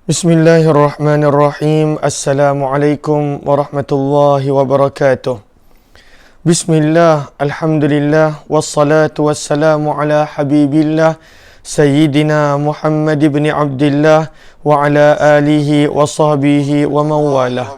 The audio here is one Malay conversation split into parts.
Bismillahirrahmanirrahim. Assalamualaikum warahmatullahi wabarakatuh. Bismillah, alhamdulillah, wassalatu wassalamu ala habibillah Sayyidina Muhammad ibn Abdullah wa ala alihi wa sahbihi wa mawalah.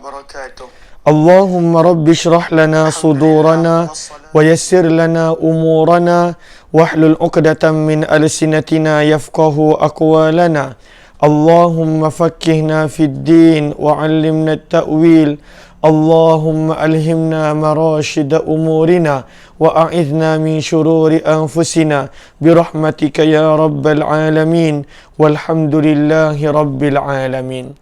Allahumma rabbi syrah lana sudurana wa yassir lana umurana wahlul uqdatan min alsinatina yafqahu aqwalana. Allahumma fakkihna fid din wa 'allimna at-ta'wil. Allahumma alhimna marashida umurina wa a'idhna min shururi anfusina birahmatika ya rabbal alamin walhamdulillahi rabbil alamin.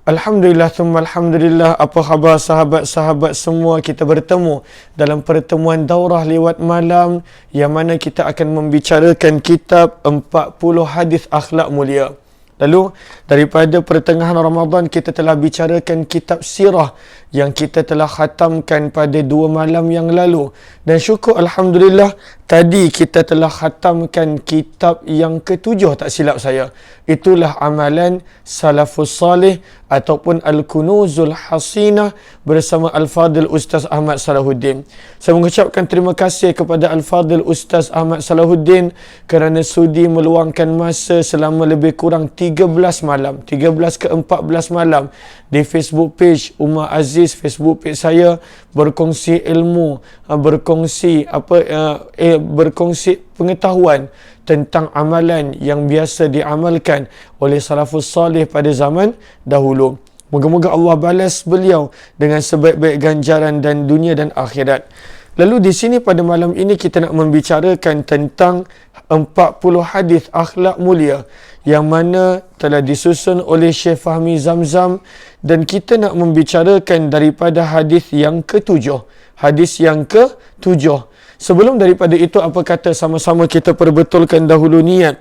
Alhamdulillah thumma alhamdulillah. Apa khabar sahabat-sahabat semua? Kita bertemu dalam pertemuan daurah lewat malam yang mana kita akan membicarakan kitab 40 hadis akhlak mulia. Lalu daripada pertengahan Ramadan kita telah bicarakan kitab sirah yang kita telah khatamkan pada 2 malam yang lalu. Dan syukur alhamdulillah tadi kita telah khatamkan kitab yang ke-7 tak silap saya. Itulah amalan salafus salih ataupun Al-Kunuzul Hasinah bersama Al-Fadil Ustaz Ahmad Salahuddin. Saya mengucapkan terima kasih kepada Al-Fadil Ustaz Ahmad Salahuddin kerana sudi meluangkan masa selama lebih kurang 13 malam, 13 ke 14 malam di Facebook page Umar Aziz, Facebook page saya, berkongsi ilmu, berkongsi pengetahuan tentang amalan yang biasa diamalkan oleh salafus salih pada zaman dahulu. Moga-moga Allah balas beliau dengan sebaik-baik ganjaran dan dunia dan akhirat. Lalu di sini pada malam ini kita nak membicarakan tentang 40 hadis akhlak mulia yang mana telah disusun oleh Syekh Fahmi Zamzam, dan kita nak membicarakan daripada hadis yang ke-7. Hadis yang ke-7. Sebelum daripada itu, apa kata sama-sama kita perbetulkan dahulu niat.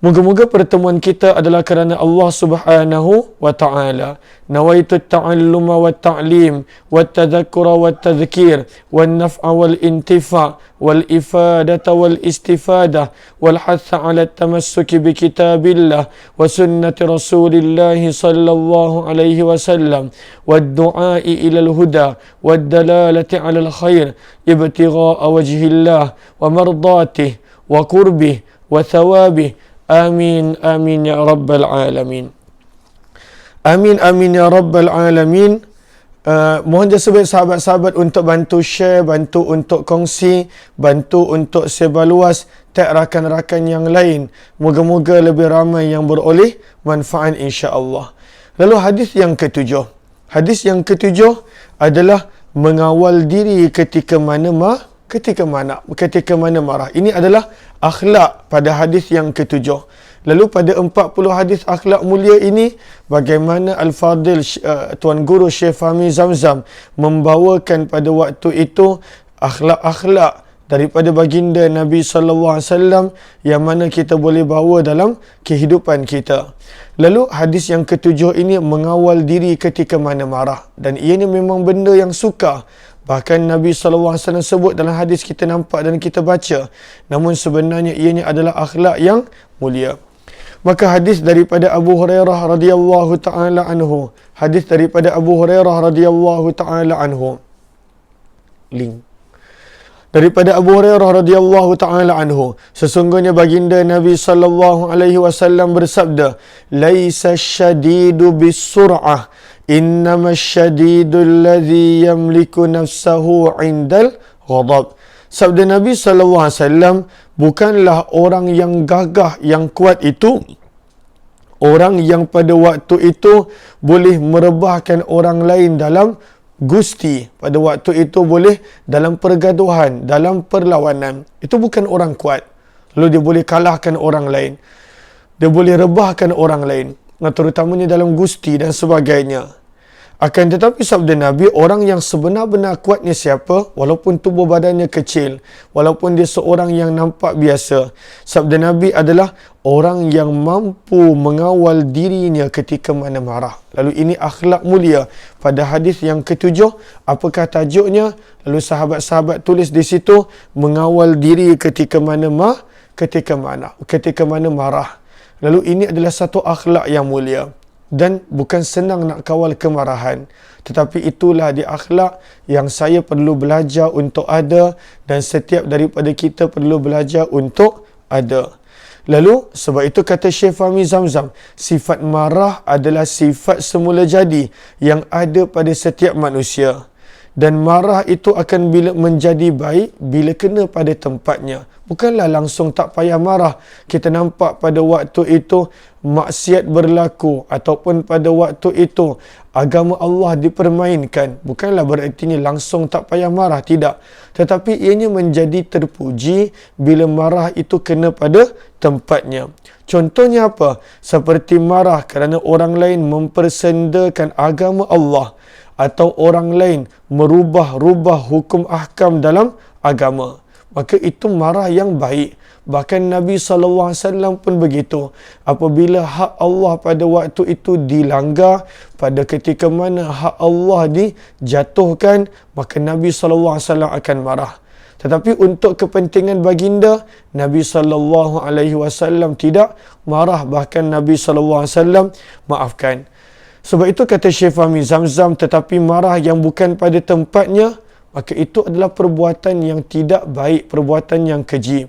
Moga-moga pertemuan kita adalah kerana Allah Subhanahu wa ta'ala. Nawaitu ta'alluma wa ta'lim wa tadhakkura wa tadhkir wa naf'a wal intifa' wal ifadata wal istifadah wal hatha ala tamassuki bi kitabillah wa sunnati rasulillah sallallahu alaihi wasallam wa du'ai ila al-huda wa dalalati ala al-khair ibtigha'a wajhillah wa mardatihi wa qurbih wa thawabihi. Amin, amin ya rabbal alamin. Amin, amin ya rabbal alamin. Mohon jasa baik sahabat-sahabat untuk bantu share, bantu untuk kongsi, bantu untuk sebar luas, tag rakan-rakan yang lain. Moga-moga lebih ramai yang beroleh manfaat insya-Allah. Lalu hadis yang ke-7. Hadis yang ke-7 adalah mengawal diri ketika mana marah. Ini adalah akhlak pada hadis yang ke-7. Lalu pada 40 hadis akhlak mulia ini, bagaimana Al-Fadil Tuan Guru Syekh Fahmi Zamzam membawakan pada waktu itu akhlak-akhlak daripada baginda Nabi sallallahu alaihi wasallam yang mana kita boleh bawa dalam kehidupan kita. Lalu hadis yang ke-7 ini mengawal diri ketika mana marah, dan ia ni memang benda yang sukar. Bahkan Nabi SAW sebut dalam hadis kita nampak dan kita baca. Namun sebenarnya ianya adalah akhlak yang mulia. Maka hadis daripada Abu Hurairah radhiyallahu taala anhu. Hadis daripada Abu Hurairah radhiyallahu taala anhu. Link. Daripada Abu Hurairah radhiyallahu taala anhu, sesungguhnya baginda Nabi sallallahu alaihi wasallam bersabda, "Laisa syadidu bis-sur'ah, innama syadidul ladzi yamliku nafsahu 'indal ghadab." Sabda Nabi sallallahu alaihi wasallam, bukanlah orang yang gagah, yang kuat itu orang yang pada waktu itu boleh merebahkan orang lain dalam gusti, pada waktu itu boleh dalam pergaduhan, dalam perlawanan. Itu bukan orang kuat. Lalu dia boleh kalahkan orang lain, dia boleh rebahkan orang lain, terutamanya dalam gusti dan sebagainya. Akan tetapi sabda Nabi, orang yang sebenar-benar kuatnya siapa? Walaupun tubuh badannya kecil, walaupun dia seorang yang nampak biasa, sabda Nabi adalah orang yang mampu mengawal dirinya ketika mana marah. Lalu ini akhlak mulia pada hadis yang ke-7. Apakah tajuknya? Lalu sahabat-sahabat tulis di situ, mengawal diri ketika mana marah. Lalu ini adalah satu akhlak yang mulia. dan bukan senang nak kawal kemarahan. Tetapi itulah dia akhlak yang saya perlu belajar untuk ada, dan setiap daripada kita perlu belajar untuk ada. Lalu, sebab itu kata Syekh Fahmi Zamzam, sifat marah adalah sifat semula jadi yang ada pada setiap manusia. Dan marah itu akan menjadi baik bila kena pada tempatnya. Bukanlah langsung tak payah marah. Kita nampak pada waktu itu maksiat berlaku, ataupun pada waktu itu agama Allah dipermainkan. Bukanlah berartinya langsung tak payah marah, tidak. Tetapi ianya menjadi terpuji bila marah itu kena pada tempatnya. Contohnya apa? Seperti marah kerana orang lain mempersendakan agama Allah, atau orang lain merubah-rubah hukum ahkam dalam agama. Maka itu marah yang baik. Bahkan Nabi SAW pun begitu. Apabila hak Allah pada waktu itu dilanggar, pada ketika mana hak Allah dijatuhkan, maka Nabi SAW akan marah. Tetapi untuk kepentingan baginda, Nabi SAW tidak marah. Bahkan Nabi SAW maafkan. Sebab itu kata Syekh Fahmi Zamzam, tetapi marah yang bukan pada tempatnya, maka itu adalah perbuatan yang tidak baik, perbuatan yang keji.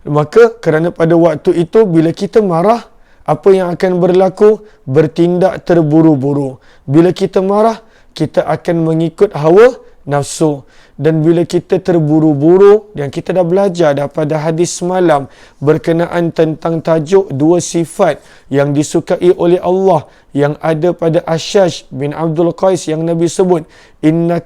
Maka kerana pada waktu itu bila kita marah, apa yang akan berlaku? Bertindak terburu-buru. Bila kita marah, kita akan mengikut hawa nafsu. Dan bila kita terburu-buru, dan kita dah belajar dah pada hadis semalam berkenaan tentang tajuk dua sifat yang disukai oleh Allah yang ada pada Asyash bin Abdul Qais yang Nabi sebut, inna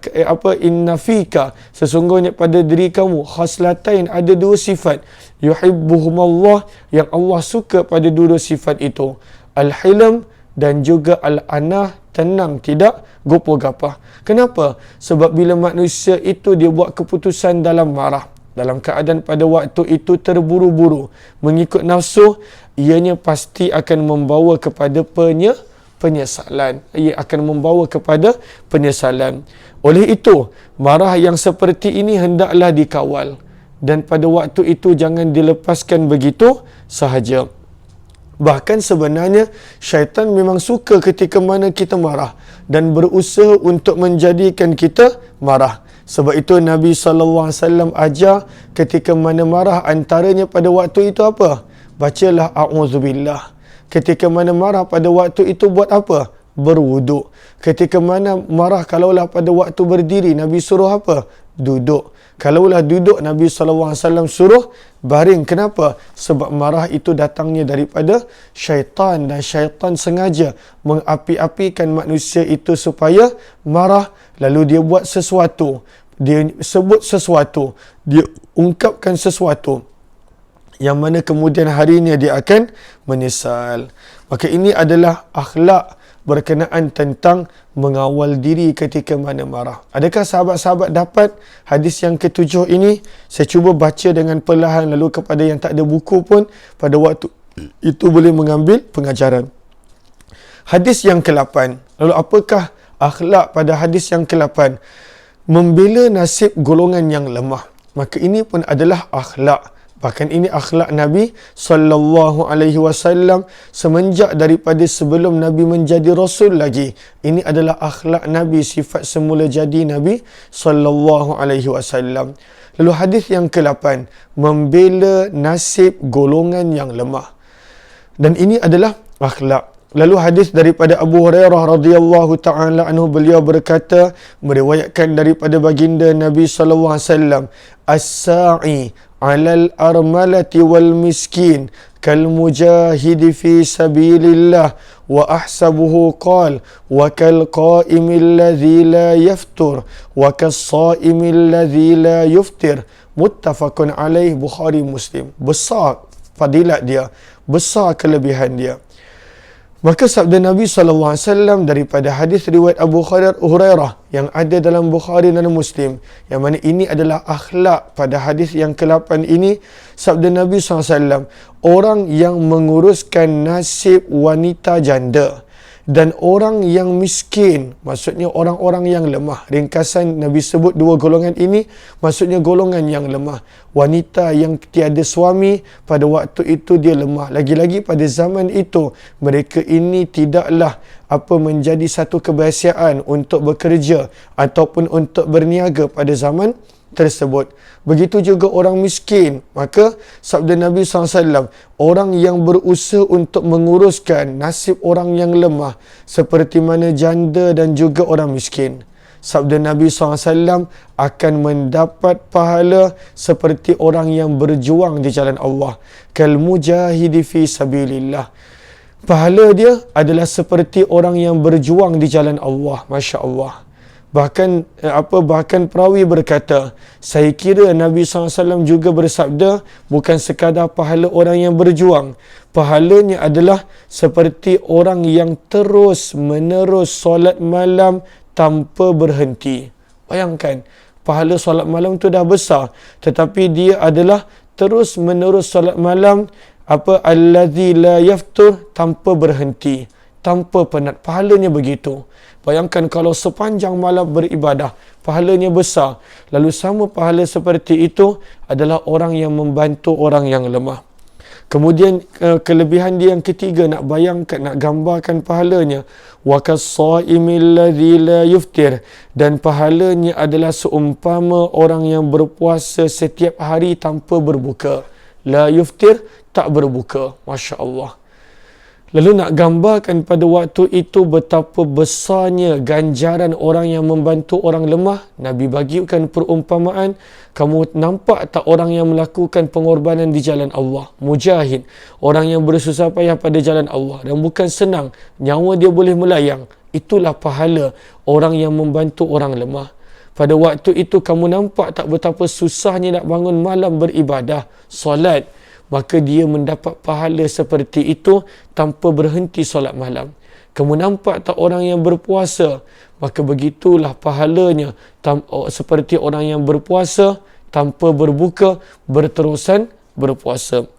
fika, sesungguhnya pada diri kamu khaslatain, ada dua sifat, yuhibbuhumullah, yang Allah suka pada dua sifat itu, al-hilm dan juga al-anah, tenang, tidak gopoh-gapah. Kenapa? Sebab bila manusia itu dia buat keputusan dalam marah, dalam keadaan pada waktu itu terburu-buru, mengikut nafsu, ianya pasti akan membawa kepada penyesalan. Ia akan membawa kepada penyesalan. Oleh itu, marah yang seperti ini hendaklah dikawal. Dan pada waktu itu jangan dilepaskan begitu sahaja. Bahkan sebenarnya syaitan memang suka ketika mana kita marah dan berusaha untuk menjadikan kita marah. Sebab itu Nabi SAW ajar ketika mana marah, antaranya pada waktu itu apa? Bacalah a'udzubillah. Ketika mana marah pada waktu itu buat apa? Berwuduk. Ketika mana marah, kalaulah pada waktu berdiri, Nabi suruh apa? Duduk. Kalaulah duduk, Nabi SAW suruh baring. Kenapa? Sebab marah itu datangnya daripada syaitan, dan syaitan sengaja mengapi-apikan manusia itu supaya marah, lalu dia buat sesuatu, dia sebut sesuatu, dia ungkapkan sesuatu yang mana kemudian harinya dia akan menyesal. Maka ini adalah akhlak berkenaan tentang mengawal diri ketika mana marah. Adakah sahabat-sahabat dapat hadis yang ketujuh ini? Saya cuba baca dengan perlahan, lalu kepada yang tak ada buku pun pada waktu itu boleh mengambil pengajaran. Hadis yang ke-8. Lalu apakah akhlak pada hadis yang ke-8? Membela nasib golongan yang lemah. Maka ini pun adalah akhlak. Bahkan ini akhlak Nabi SAW semenjak daripada sebelum Nabi menjadi Rasul lagi. Ini adalah akhlak Nabi, sifat semula jadi Nabi SAW. Lalu hadis yang ke-8, membela nasib golongan yang lemah. Dan ini adalah akhlak. Lalu hadis daripada Abu Hurairah radhiyallahu taala anhu, beliau berkata, meriwayatkan daripada baginda Nabi SAW, as-sa'i 'alal armalati wal miskin kal mujahidi fi sabilillah wa ahsabuhu qala wa kal qa'imil ladzi la yaftur wa kas sha'imil ladzi la yuftir. Muttafaqun alaih, Bukhari Muslim. Besar fadilat dia, besar kelebihan dia. Maka sabda Nabi SAW daripada hadis riwayat Abu Hurairah yang ada dalam Bukhari dan Muslim, yang mana ini adalah akhlak pada hadis yang ke-8 ini, sabda Nabi SAW, orang yang menguruskan nasib wanita janda, dan orang yang miskin, maksudnya orang-orang yang lemah. Ringkasan Nabi sebut dua golongan ini, maksudnya golongan yang lemah. Wanita yang tiada suami, pada waktu itu dia lemah. Lagi-lagi pada zaman itu, mereka ini tidaklah menjadi satu kebiasaan untuk bekerja ataupun untuk berniaga pada zaman tersebut. Begitu juga orang miskin. Maka sabda Nabi SAW, orang yang berusaha untuk menguruskan nasib orang yang lemah seperti mana janda dan juga orang miskin, sabda Nabi SAW, akan mendapat pahala seperti orang yang berjuang di jalan Allah. Kal mujahidi fi sabilillah. Pahala dia adalah seperti orang yang berjuang di jalan Allah. Masya Allah. Bahkan perawi berkata, saya kira Nabi SAW juga bersabda, bukan sekadar pahala orang yang berjuang, pahalanya adalah seperti orang yang terus menerus solat malam tanpa berhenti. Bayangkan, pahala solat malam tu dah besar, tetapi dia adalah terus menerus solat malam allazi la yaftur, tanpa berhenti, tanpa penat. Pahalanya begitu. Bayangkan kalau sepanjang malam beribadah, pahalanya besar. Lalu sama pahala seperti itu adalah orang yang membantu orang yang lemah. Kemudian kelebihan dia yang ketiga, nak bayangkan, nak gambarkan pahalanya. Wa kas-shaimil ladzi la yuftir, dan pahalanya adalah seumpama orang yang berpuasa setiap hari tanpa berbuka. La yuftir, tak berbuka. Masya Allah. Lalu nak gambarkan pada waktu itu betapa besarnya ganjaran orang yang membantu orang lemah, Nabi bagikan perumpamaan. Kamu nampak tak orang yang melakukan pengorbanan di jalan Allah, mujahid, orang yang bersusah payah pada jalan Allah, dan bukan senang, nyawa dia boleh melayang. Itulah pahala orang yang membantu orang lemah. Pada waktu itu kamu nampak tak betapa susahnya nak bangun malam beribadah, solat, maka dia mendapat pahala seperti itu tanpa berhenti solat malam. Kamu nampak tak orang yang berpuasa, maka begitulah pahalanya seperti orang yang berpuasa tanpa berbuka, berterusan berpuasa.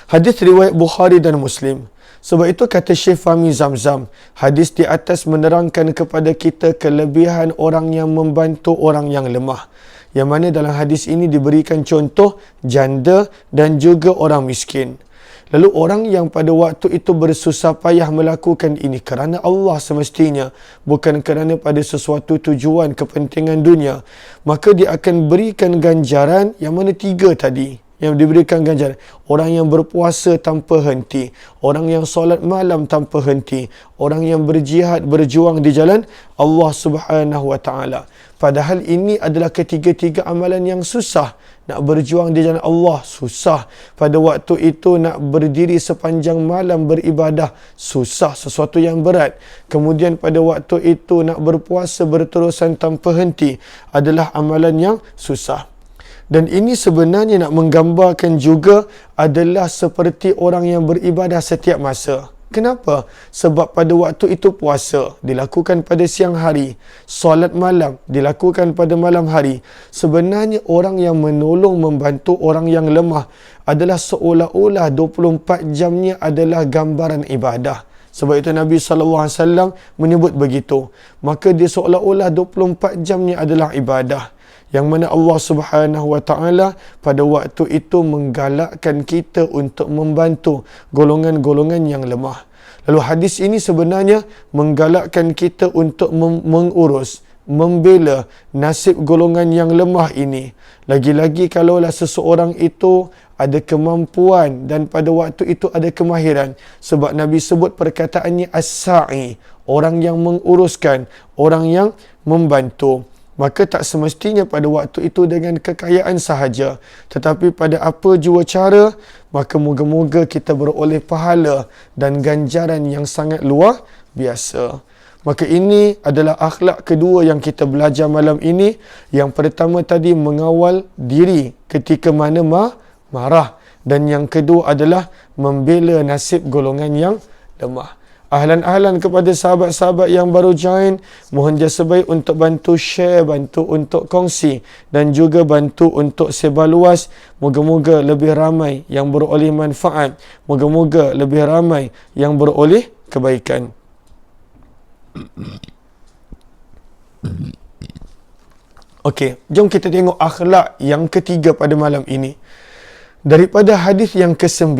Hadis riwayat Bukhari dan Muslim. Sebab itu kata Syekh Fahmi Zamzam, hadis di atas menerangkan kepada kita kelebihan orang yang membantu orang yang lemah. Yang mana dalam hadis ini diberikan contoh janda dan juga orang miskin. Lalu orang yang pada waktu itu bersusah payah melakukan ini kerana Allah semestinya, bukan kerana pada sesuatu tujuan kepentingan dunia, maka dia akan berikan ganjaran yang mana tiga tadi yang diberikan ganjaran. Orang yang berpuasa tanpa henti, orang yang solat malam tanpa henti, orang yang berjihad, berjuang di jalan Allah Subhanahu wa taala. Padahal ini adalah ketiga-tiga amalan yang susah. Nak berjuang di jalan Allah susah. Pada waktu itu nak berdiri sepanjang malam beribadah susah, sesuatu yang berat. Kemudian pada waktu itu nak berpuasa berterusan tanpa henti adalah amalan yang susah. Dan ini sebenarnya nak menggambarkan juga adalah seperti orang yang beribadah setiap masa. Kenapa? Sebab pada waktu itu puasa dilakukan pada siang hari, solat malam dilakukan pada malam hari. Sebenarnya orang yang menolong membantu orang yang lemah adalah seolah-olah 24 jamnya adalah gambaran ibadah. Sebab itu Nabi SAW menyebut begitu. Maka dia seolah-olah 24 jamnya adalah ibadah. Yang mana Allah Subhanahu wa taala pada waktu itu menggalakkan kita untuk membantu golongan-golongan yang lemah. Lalu hadis ini sebenarnya menggalakkan kita untuk mengurus, membela nasib golongan yang lemah ini. Lagi-lagi kalaulah seseorang itu ada kemampuan dan pada waktu itu ada kemahiran. Sebab Nabi sebut perkataannya as-sa'i, orang yang menguruskan, orang yang membantu. Maka tak semestinya pada waktu itu dengan kekayaan sahaja, tetapi pada apa jua cara, maka moga-moga kita beroleh pahala dan ganjaran yang sangat luar biasa. Maka ini adalah akhlak kedua yang kita belajar malam ini. Yang pertama tadi mengawal diri ketika mana marah, dan yang kedua adalah membela nasib golongan yang lemah. Ahlan-ahlan kepada sahabat-sahabat yang baru join, mohon jasa baik untuk bantu share, bantu untuk kongsi dan juga bantu untuk sebar luas. Moga-moga lebih ramai yang beroleh manfaat, moga-moga lebih ramai yang beroleh kebaikan. Okey, jom kita tengok akhlak yang ketiga pada malam ini. Daripada hadis yang ke-9.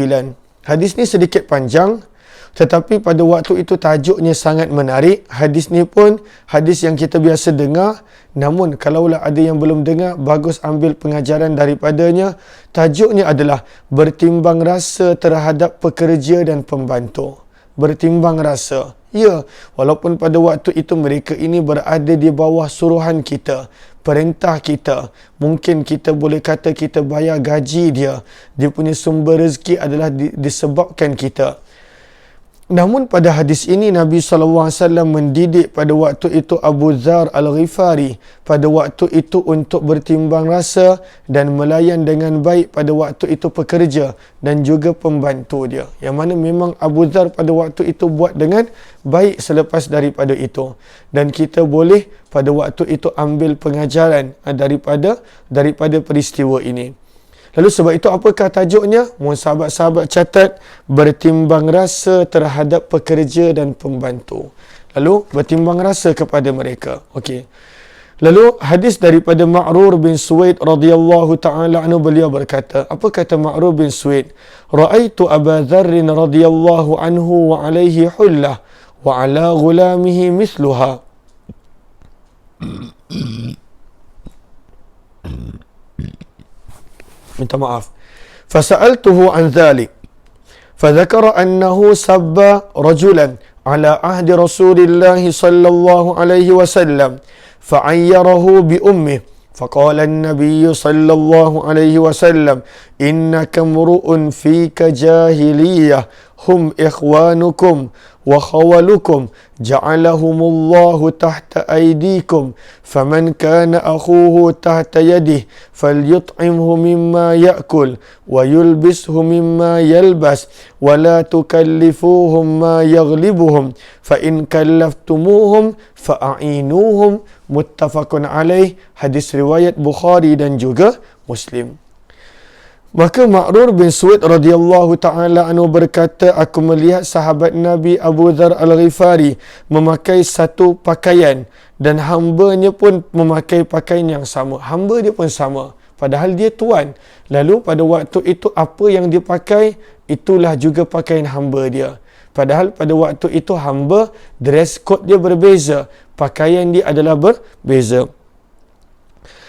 Hadis ni sedikit panjang, tetapi pada waktu itu tajuknya sangat menarik. Hadis ni pun hadis yang kita biasa dengar, namun kalaulah ada yang belum dengar, bagus ambil pengajaran daripadanya. Tajuknya adalah bertimbang rasa terhadap pekerja dan pembantu. Bertimbang rasa. Ya, walaupun pada waktu itu mereka ini berada di bawah suruhan kita, perintah kita. Mungkin kita boleh kata kita bayar gaji dia. Dia punya sumber rezeki adalah disebabkan kita. Namun pada hadis ini Nabi SAW mendidik pada waktu itu Abu Dzar Al-Ghifari pada waktu itu untuk bertimbang rasa dan melayan dengan baik pada waktu itu pekerja dan juga pembantu dia. Yang mana memang Abu Dzar pada waktu itu buat dengan baik selepas daripada itu. Dan kita boleh pada waktu itu ambil pengajaran daripada peristiwa ini. Lalu sebab itu apakah tajuknya? Mohon sahabat-sahabat catat, bertimbang rasa terhadap pekerja dan pembantu. Lalu bertimbang rasa kepada mereka. Okey. Lalu hadis daripada Ma'rur bin Suwaid radhiyallahu taala anhu, beliau berkata, apa kata Ma'rur bin Suwaid? Ra'aitu Aba Dzar radhiyallahu anhu wa alaihi hullah wa ala ghulamihi mithluha. Minta maaf. Fasa'altuhu an dhalik. Fadhakara annahu sabba rajulan ala ahdi Rasulillah sallallahu alaihi wasallam. Fa'ayyarahu bi ummih. فقال النبي صلى الله عليه وسلم إنك امرؤ فيك جاهلية هم إخوانكم وخولكم جعلهم الله تحت أيديكم فمن كان أخوه تحت يده فليطعمه مما يأكل ويلبسه مما يلبس ولا تكلفوهم ما يغلبهم فإن كلفتموهم فأعينوهم. Muttafaqun alaih. Hadis riwayat Bukhari dan juga Muslim. Maka Ma'rur bin Suwaid radhiyallahu ta'ala anhu berkata, aku melihat sahabat Nabi Abu Dzar Al-Ghifari memakai satu pakaian dan hambanya pun memakai pakaian yang sama. Hamba dia pun sama. Padahal dia tuan. Lalu pada waktu itu apa yang dia pakai, itulah juga pakaian hamba dia. Padahal pada waktu itu hamba, dress code dia berbeza. Pakaian dia adalah berbeza.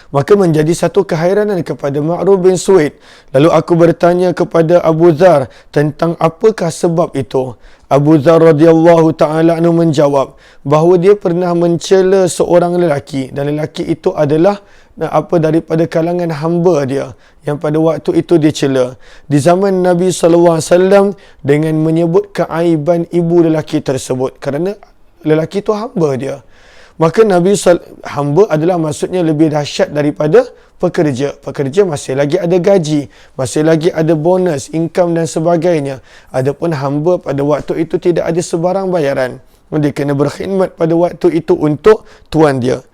Maka menjadi satu keheranan kepada Ma'rur bin Suwaid. Lalu aku bertanya kepada Abu Dzar tentang apakah sebab itu. Abu Dzar radhiyallahu ta'ala anhu menjawab bahawa dia pernah mencela seorang lelaki. Dan lelaki itu adalah daripada kalangan hamba dia yang pada waktu itu dia cela. Di zaman Nabi SAW dengan menyebut keaiban ibu lelaki tersebut. Kerana lelaki itu hamba dia. Maka hamba adalah maksudnya lebih dahsyat daripada pekerja. Pekerja masih lagi ada gaji, masih lagi ada bonus, income dan sebagainya. Adapun hamba pada waktu itu tidak ada sebarang bayaran. Dia kena berkhidmat pada waktu itu untuk tuan dia.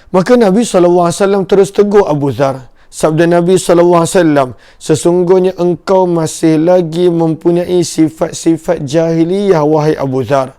Maka Nabi SAW terus tegur Abu Dzar. Sabda Nabi SAW, sesungguhnya engkau masih lagi mempunyai sifat-sifat jahiliyah, wahai Abu Dzar.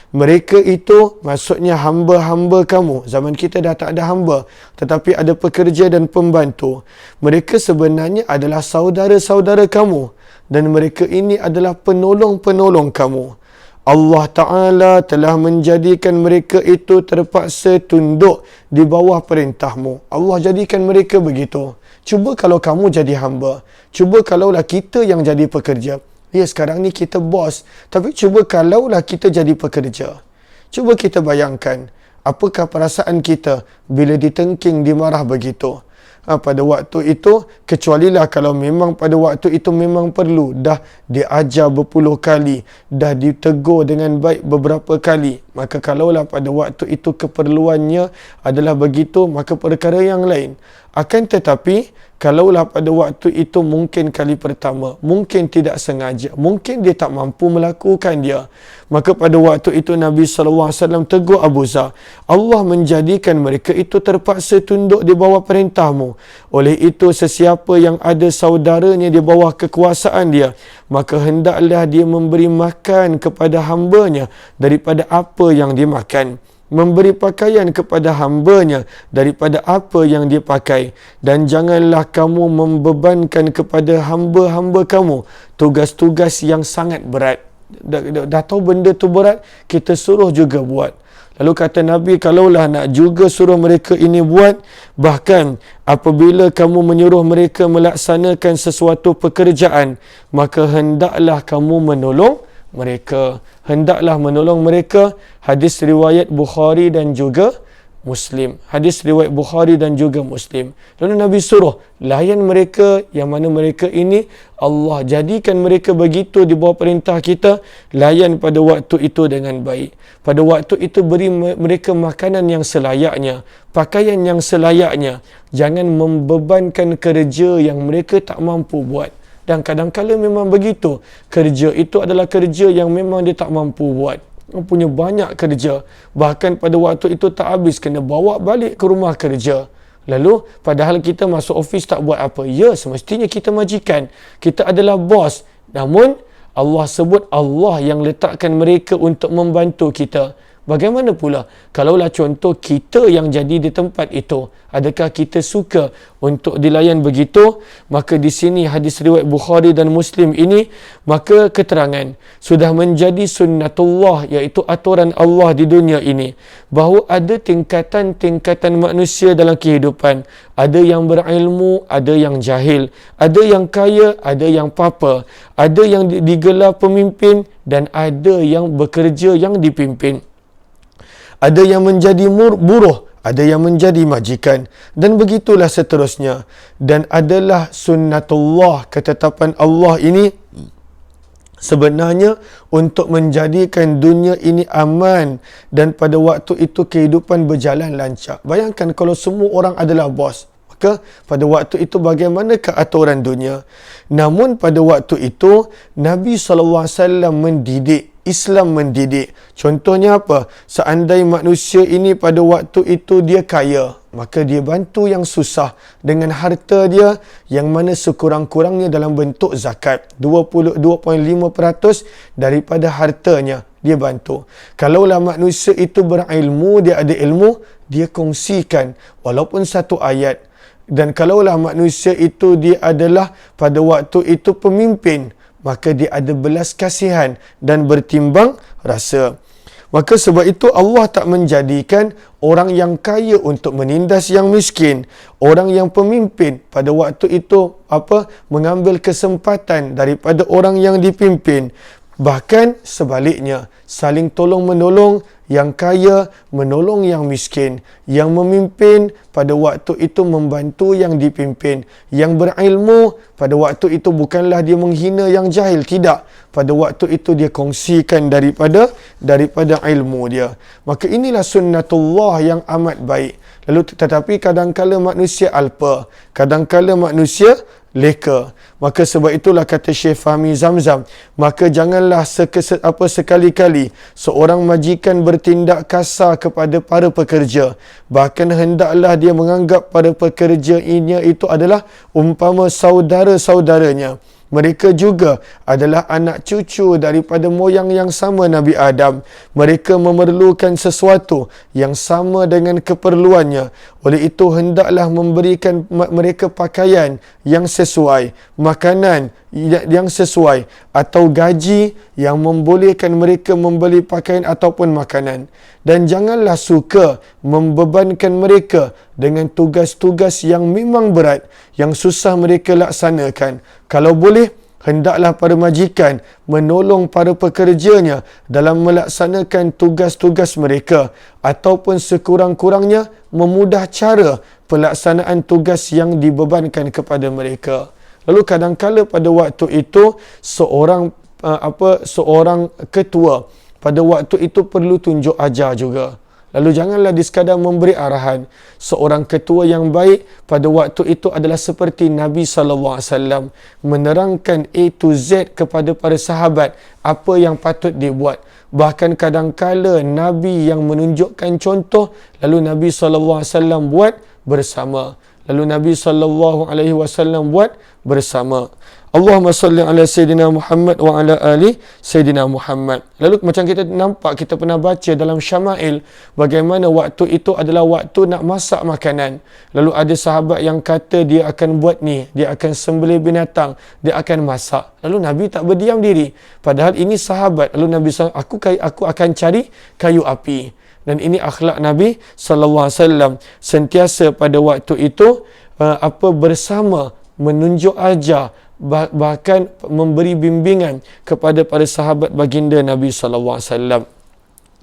Mereka itu maksudnya hamba-hamba kamu. Zaman kita dah tak ada hamba, tetapi ada pekerja dan pembantu. Mereka sebenarnya adalah saudara-saudara kamu. Dan mereka ini adalah penolong-penolong kamu. Allah Ta'ala telah menjadikan mereka itu terpaksa tunduk di bawah perintahmu. Allah jadikan mereka begitu. Cuba kalau kamu jadi hamba. Cuba kalaulah kita yang jadi pekerja. Ya, sekarang ni kita bos. Tapi cuba kalaulah kita jadi pekerja. Cuba kita bayangkan, apakah perasaan kita bila ditengking, dimarah begitu. Pada waktu itu, kecualilah kalau memang pada waktu itu memang perlu. Dah diajar berpuluh kali. Dah ditegur dengan baik beberapa kali. Maka kalaulah pada waktu itu keperluannya adalah begitu, maka perkara yang lain. Akan tetapi, kalaulah pada waktu itu mungkin kali pertama, mungkin tidak sengaja, mungkin dia tak mampu melakukan dia, maka pada waktu itu Nabi SAW tegur Abu Zar, Allah menjadikan mereka itu terpaksa tunduk di bawah perintahmu. Oleh itu, sesiapa yang ada saudaranya di bawah kekuasaan dia, maka hendaklah dia memberi makan kepada hambanya daripada apa yang dia makan, memberi pakaian kepada hambanya daripada apa yang dia pakai, dan janganlah kamu membebankan kepada hamba-hamba kamu tugas-tugas yang sangat berat. Dah tahu benda tu berat, kita suruh juga buat. Lalu kata Nabi, kalaulah nak juga suruh mereka ini buat, bahkan apabila kamu menyuruh mereka melaksanakan sesuatu pekerjaan, maka hendaklah kamu menolong mereka. Hendaklah menolong mereka. Hadis riwayat Bukhari dan juga Muslim. Hadis riwayat Bukhari dan juga Muslim. Lalu Nabi suruh layan mereka, yang mana mereka ini Allah jadikan mereka begitu di bawah perintah kita. Layan pada waktu itu dengan baik. Pada waktu itu beri mereka makanan yang selayaknya, pakaian yang selayaknya. Jangan membebankan kerja yang mereka tak mampu buat. Dan kadang-kadang memang begitu. Kerja itu adalah kerja yang memang dia tak mampu buat. Punya banyak kerja. Bahkan pada waktu itu tak habis, kena bawa balik ke rumah kerja. Lalu, padahal kita masuk ofis tak buat apa. Ya, semestinya kita majikan. Kita adalah bos. Namun, Allah sebut Allah yang letakkan mereka untuk membantu kita. Bagaimana pula kalaulah contoh kita yang jadi di tempat itu? Adakah kita suka untuk dilayan begitu? Maka di sini hadis riwayat Bukhari dan Muslim ini, maka keterangan sudah menjadi sunnatullah, iaitu aturan Allah di dunia ini, bahawa ada tingkatan-tingkatan manusia dalam kehidupan. Ada yang berilmu, ada yang jahil, ada yang kaya, ada yang papa, ada yang digelar pemimpin, dan ada yang bekerja yang dipimpin. Ada yang menjadi buruh, ada yang menjadi majikan, dan begitulah seterusnya. Dan adalah sunnatullah, ketetapan Allah ini sebenarnya untuk menjadikan dunia ini aman, dan pada waktu itu kehidupan berjalan lancar. Bayangkan kalau semua orang adalah bos, maka pada waktu itu bagaimana keaturan dunia? Namun pada waktu itu Nabi SAW mendidik, Islam mendidik. Contohnya apa? Seandainya manusia ini pada waktu itu dia kaya, maka dia bantu yang susah dengan harta dia, yang mana sekurang-kurangnya dalam bentuk zakat. 22.5% daripada hartanya dia bantu. Kalaulah manusia itu berilmu, dia ada ilmu, dia kongsikan walaupun satu ayat. Dan kalaulah manusia itu dia adalah pada waktu itu pemimpin, maka dia ada belas kasihan dan bertimbang rasa. Maka sebab itu Allah tak menjadikan orang yang kaya untuk menindas yang miskin. Orang yang pemimpin pada waktu itu mengambil kesempatan daripada orang yang dipimpin. Bahkan sebaliknya, saling tolong-menolong, yang kaya menolong yang miskin, yang memimpin pada waktu itu membantu yang dipimpin, yang berilmu pada waktu itu bukanlah dia menghina yang jahil, tidak, pada waktu itu dia kongsikan daripada ilmu dia. Maka inilah sunnatullah yang amat baik. Lalu tetapi kadang-kala manusia alpa, kadang-kala manusia leka. Maka sebab itulah kata Syekh Fahmi Zamzam, maka janganlah sekali-kali seorang majikan bertindak kasar kepada para pekerja. Bahkan hendaklah dia menganggap para pekerja ini itu adalah umpama saudara-saudaranya. Mereka juga adalah anak cucu daripada moyang yang sama Nabi Adam. Mereka memerlukan sesuatu yang sama dengan keperluannya. Oleh itu hendaklah memberikan mereka pakaian yang sesuai, makanan yang sesuai, atau gaji yang membolehkan mereka membeli pakaian ataupun makanan. Dan janganlah suka membebankan mereka dengan tugas-tugas yang memang berat, yang susah mereka laksanakan. Kalau boleh, hendaklah para majikan menolong para pekerjanya dalam melaksanakan tugas-tugas mereka, ataupun sekurang-kurangnya memudah cara pelaksanaan tugas yang dibebankan kepada mereka. Lalu kadang-kala pada waktu itu seorang ketua pada waktu itu perlu tunjuk ajar juga. Lalu janganlah sekadar memberi arahan. Seorang ketua yang baik pada waktu itu adalah seperti Nabi SAW, menerangkan A to Z kepada para sahabat apa yang patut dibuat. Bahkan kadang-kala Nabi yang menunjukkan contoh, lalu Nabi SAW buat bersama. Lalu Nabi SAW buat bersama. Allahumma salli ala Sayyidina Muhammad wa ala ali Sayyidina Muhammad. Lalu macam kita nampak, kita pernah baca dalam Syama'il bagaimana waktu itu adalah waktu nak masak makanan. Lalu ada sahabat yang kata dia akan buat ni, dia akan sembelih binatang, dia akan masak. Lalu Nabi tak berdiam diri. Padahal ini sahabat. Lalu Nabi SAW, aku akan cari kayu api. Dan ini akhlak Nabi SAW. Sentiasa pada waktu itu bersama, menunjuk ajar, bahkan memberi bimbingan kepada para sahabat baginda Nabi SAW.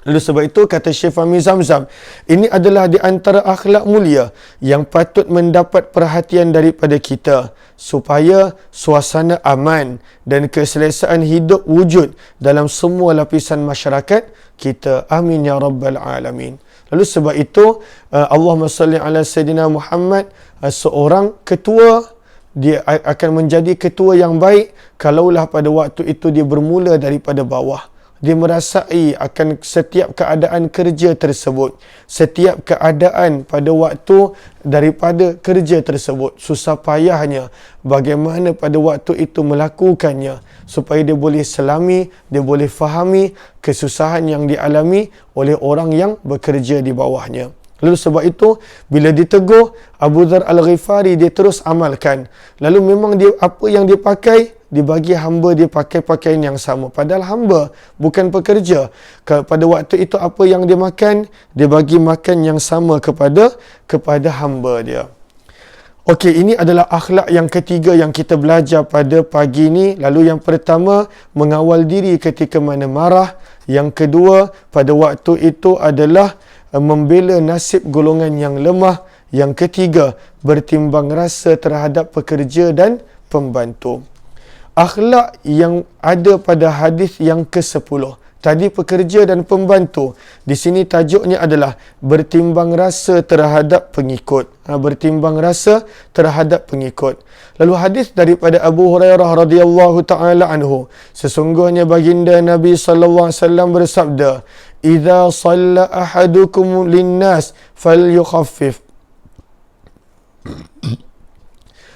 Lalu sebab itu kata Syekh Fahmi Zamzam, ini adalah di antara akhlak mulia yang patut mendapat perhatian daripada kita supaya suasana aman dan keselesaan hidup wujud dalam semua lapisan masyarakat kita. Amin ya rabbal alamin. Lalu sebab itu Allahumma salli ala Sayyidina Muhammad, seorang ketua dia akan menjadi ketua yang baik kalaulah pada waktu itu dia bermula daripada bawah. Dia merasai akan setiap keadaan kerja tersebut, setiap keadaan pada waktu daripada kerja tersebut, susah payahnya bagaimana pada waktu itu melakukannya supaya dia boleh selami, dia boleh fahami kesusahan yang dialami oleh orang yang bekerja di bawahnya. Lalu sebab itu bila ditegur, Abu Dhar Al-Ghifari dia terus amalkan. Lalu memang dia apa yang dia pakai, dia bagi hamba dia pakai pakaian yang sama. Padahal hamba bukan pekerja. Pada waktu itu apa yang dia makan, dia bagi makan yang sama kepada hamba dia. Okey, ini adalah akhlak yang ketiga yang kita belajar pada pagi ini. Lalu yang pertama, mengawal diri ketika mana marah. Yang kedua, pada waktu itu adalah membela nasib golongan yang lemah. Yang ketiga, bertimbang rasa terhadap pekerja dan pembantu. Akhlak yang ada pada hadis yang ke-10. Tadi pekerja dan pembantu. Di sini tajuknya adalah bertimbang rasa terhadap pengikut. Bertimbang rasa terhadap pengikut. Lalu hadis daripada Abu Hurairah radhiyallahu taala anhu, sesungguhnya baginda Nabi sallallahu alaihi wasallam bersabda, "Idza shalla ahadukum lin-nas falyukhaffif.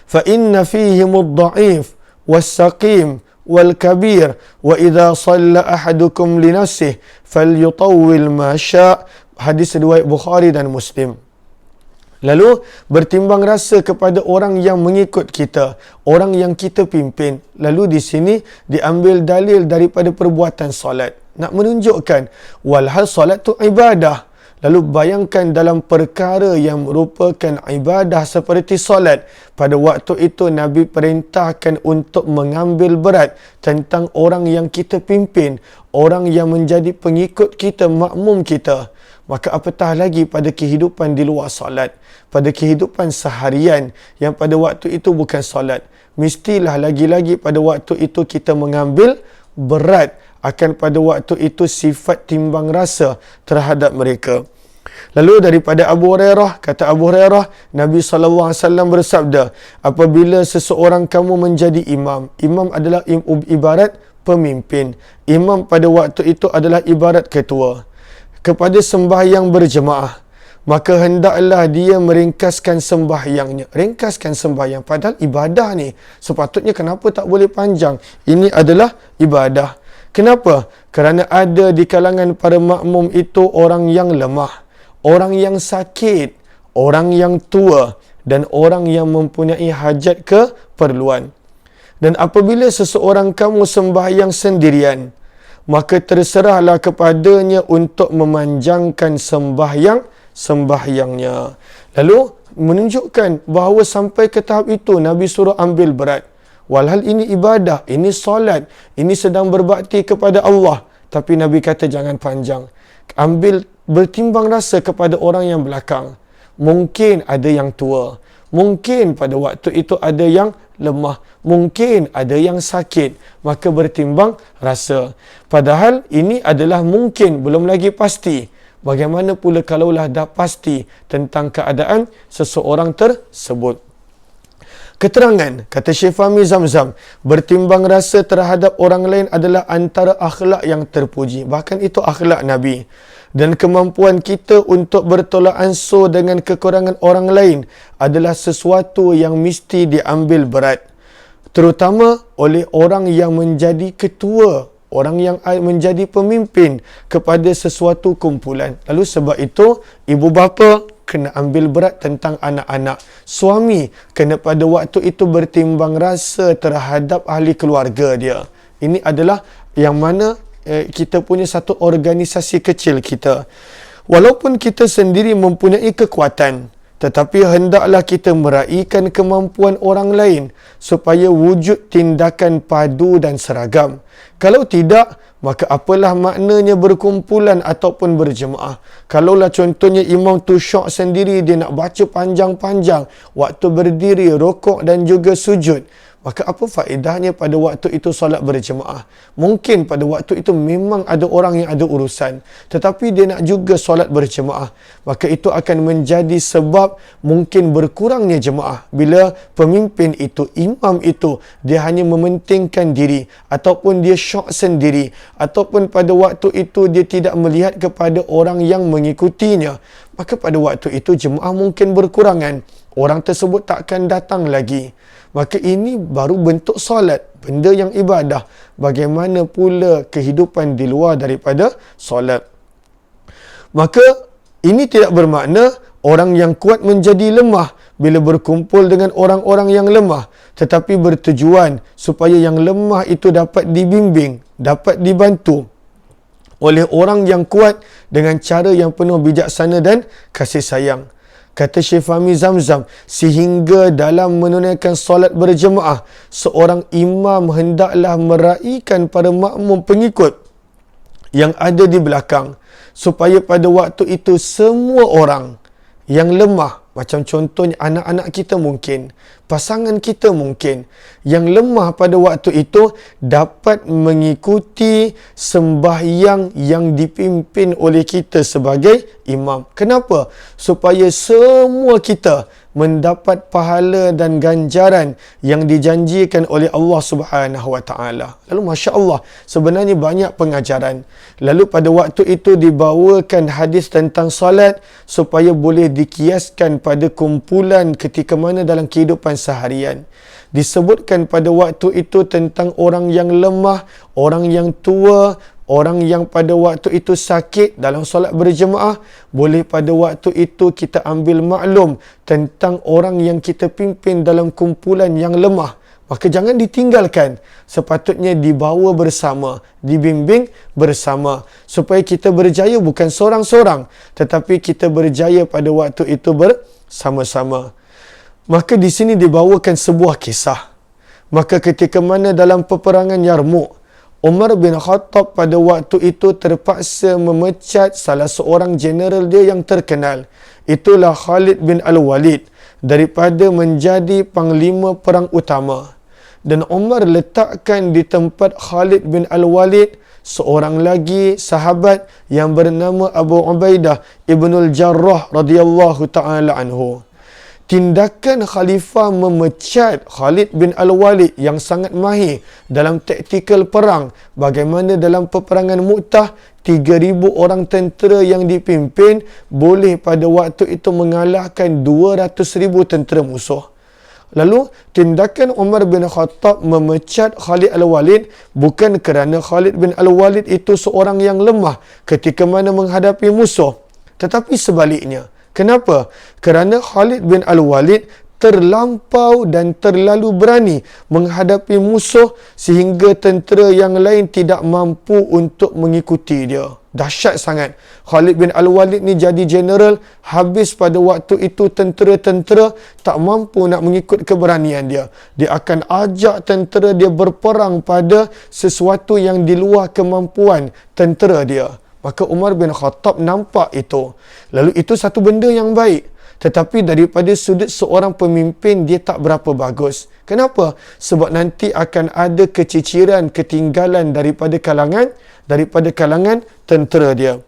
Fa inna fihim ad-dha'if was-saqim wal-kabir wa idza shalla ahadukum li nafsihi falyutawwil ma syaa." Hadis riwayat Bukhari dan Muslim. Lalu bertimbang rasa kepada orang yang mengikut kita, orang yang kita pimpin. Lalu di sini diambil dalil daripada perbuatan solat. Nak menunjukkan walhal solat tu ibadah. Lalu bayangkan dalam perkara yang merupakan ibadah seperti solat. Pada waktu itu Nabi perintahkan untuk mengambil berat tentang orang yang kita pimpin, orang yang menjadi pengikut kita, makmum kita. Maka apatah lagi pada kehidupan di luar solat, pada kehidupan seharian yang pada waktu itu bukan solat. Mestilah lagi-lagi pada waktu itu kita mengambil berat akan pada waktu itu sifat timbang rasa terhadap mereka. Lalu daripada Abu Hurairah, kata Abu Hurairah, Nabi SAW bersabda, apabila seseorang kamu menjadi imam, imam adalah ibarat pemimpin. Imam pada waktu itu adalah ibarat ketua. Kepada sembahyang berjemaah, maka hendaklah dia meringkaskan sembahyangnya. Ringkaskan sembahyang, padahal ibadah ni. Sepatutnya kenapa tak boleh panjang? Ini adalah ibadah. Kenapa? Kerana ada di kalangan para makmum itu orang yang lemah, orang yang sakit, orang yang tua, dan orang yang mempunyai hajat keperluan. Dan apabila seseorang kamu sembahyang sendirian, maka terserahlah kepadanya untuk memanjangkan sembahyangnya. Lalu menunjukkan bahawa sampai ke tahap itu Nabi suruh ambil berat. Walhal ini ibadah, ini solat, ini sedang berbakti kepada Allah. Tapi Nabi kata jangan panjang. Ambil bertimbang rasa kepada orang yang belakang. Mungkin ada yang tua. Mungkin pada waktu itu ada yang lemah. Mungkin ada yang sakit. Maka bertimbang rasa. Padahal ini adalah mungkin, belum lagi pasti. Bagaimana pula kalaulah dah pasti tentang keadaan seseorang tersebut? Keterangan, kata Syekh Fahmi Zamzam, bertimbang rasa terhadap orang lain adalah antara akhlak yang terpuji. Bahkan itu akhlak Nabi. Dan kemampuan kita untuk bertolak ansur dengan kekurangan orang lain adalah sesuatu yang mesti diambil berat. Terutama oleh orang yang menjadi ketua, orang yang menjadi pemimpin kepada sesuatu kumpulan. Lalu sebab itu, ibu bapa kena ambil berat tentang anak-anak. Suami kena pada waktu itu bertimbang rasa terhadap ahli keluarga dia. Ini adalah yang mana kita punya satu organisasi kecil kita. Walaupun kita sendiri mempunyai kekuatan, tetapi hendaklah kita meraihkan kemampuan orang lain supaya wujud tindakan padu dan seragam. Kalau tidak, maka apalah maknanya berkumpulan ataupun berjemaah. Kalaulah contohnya imam tu syok sendiri, dia nak baca panjang-panjang, waktu berdiri, rokok dan juga sujud, maka apa faedahnya pada waktu itu solat berjemaah? Mungkin pada waktu itu memang ada orang yang ada urusan, tetapi dia nak juga solat berjemaah. Maka itu akan menjadi sebab mungkin berkurangnya jemaah. Bila pemimpin itu, imam itu, dia hanya mementingkan diri, ataupun dia syok sendiri, ataupun pada waktu itu dia tidak melihat kepada orang yang mengikutinya, maka pada waktu itu jemaah mungkin berkurangan. Orang tersebut tak akan datang lagi. Maka ini baru bentuk solat, benda yang ibadah. Bagaimana pula kehidupan di luar daripada solat? Maka ini tidak bermakna orang yang kuat menjadi lemah bila berkumpul dengan orang-orang yang lemah, tetapi bertujuan supaya yang lemah itu dapat dibimbing, dapat dibantu oleh orang yang kuat dengan cara yang penuh bijaksana dan kasih sayang. Kata Syekh Fahmi Zamzam, sehingga dalam menunaikan solat berjemaah, seorang imam hendaklah meraihkan para makmum pengikut yang ada di belakang, supaya pada waktu itu semua orang yang lemah, macam contohnya anak-anak kita mungkin, pasangan kita mungkin, yang lemah pada waktu itu dapat mengikuti sembahyang yang dipimpin oleh kita sebagai imam. Kenapa? Supaya semua kita mendapat pahala dan ganjaran yang dijanjikan oleh Allah Subhanahu Wa Taala. Lalu Masya Allah, sebenarnya banyak pengajaran. Lalu pada waktu itu dibawakan hadis tentang salat supaya boleh dikiaskan pada kumpulan ketika mana dalam kehidupan seharian. Disebutkan pada waktu itu tentang orang yang lemah, orang yang tua, orang yang pada waktu itu sakit dalam solat berjemaah. Boleh pada waktu itu kita ambil maklum tentang orang yang kita pimpin dalam kumpulan yang lemah. Maka jangan ditinggalkan. Sepatutnya dibawa bersama, dibimbing bersama, supaya kita berjaya bukan seorang-seorang, tetapi kita berjaya pada waktu itu bersama-sama. Maka di sini dibawakan sebuah kisah. Maka ketika mana dalam peperangan Yarmouk, Umar bin Khattab pada waktu itu terpaksa memecat salah seorang jeneral dia yang terkenal. Itulah Khalid bin Al-Walid, daripada menjadi panglima perang utama. Dan Umar letakkan di tempat Khalid bin Al-Walid seorang lagi sahabat yang bernama Abu Ubaidah Ibnul Jarrah radhiyallahu ta'ala anhu. Tindakan khalifah memecat Khalid bin Al-Walid yang sangat mahir dalam taktikal perang, bagaimana dalam peperangan Mu'tah 3,000 orang tentera yang dipimpin boleh pada waktu itu mengalahkan 200,000 tentera musuh. Lalu tindakan Umar bin Khattab memecat Khalid Al-Walid bukan kerana Khalid bin Al-Walid itu seorang yang lemah ketika mana menghadapi musuh, tetapi sebaliknya. Kenapa? Kerana Khalid bin Al-Walid terlampau dan terlalu berani menghadapi musuh sehingga tentera yang lain tidak mampu untuk mengikuti dia. Dahsyat sangat. Khalid bin Al-Walid ni jadi general, habis pada waktu itu tentera-tentera tak mampu nak mengikut keberanian dia. Dia akan ajak tentera dia berperang pada sesuatu yang di luar kemampuan tentera dia. Maka Umar bin Khattab nampak itu. Lalu itu satu benda yang baik. Tetapi daripada sudut seorang pemimpin, dia tak berapa bagus. Kenapa? Sebab nanti akan ada keciciran, ketinggalan daripada kalangan tentera dia.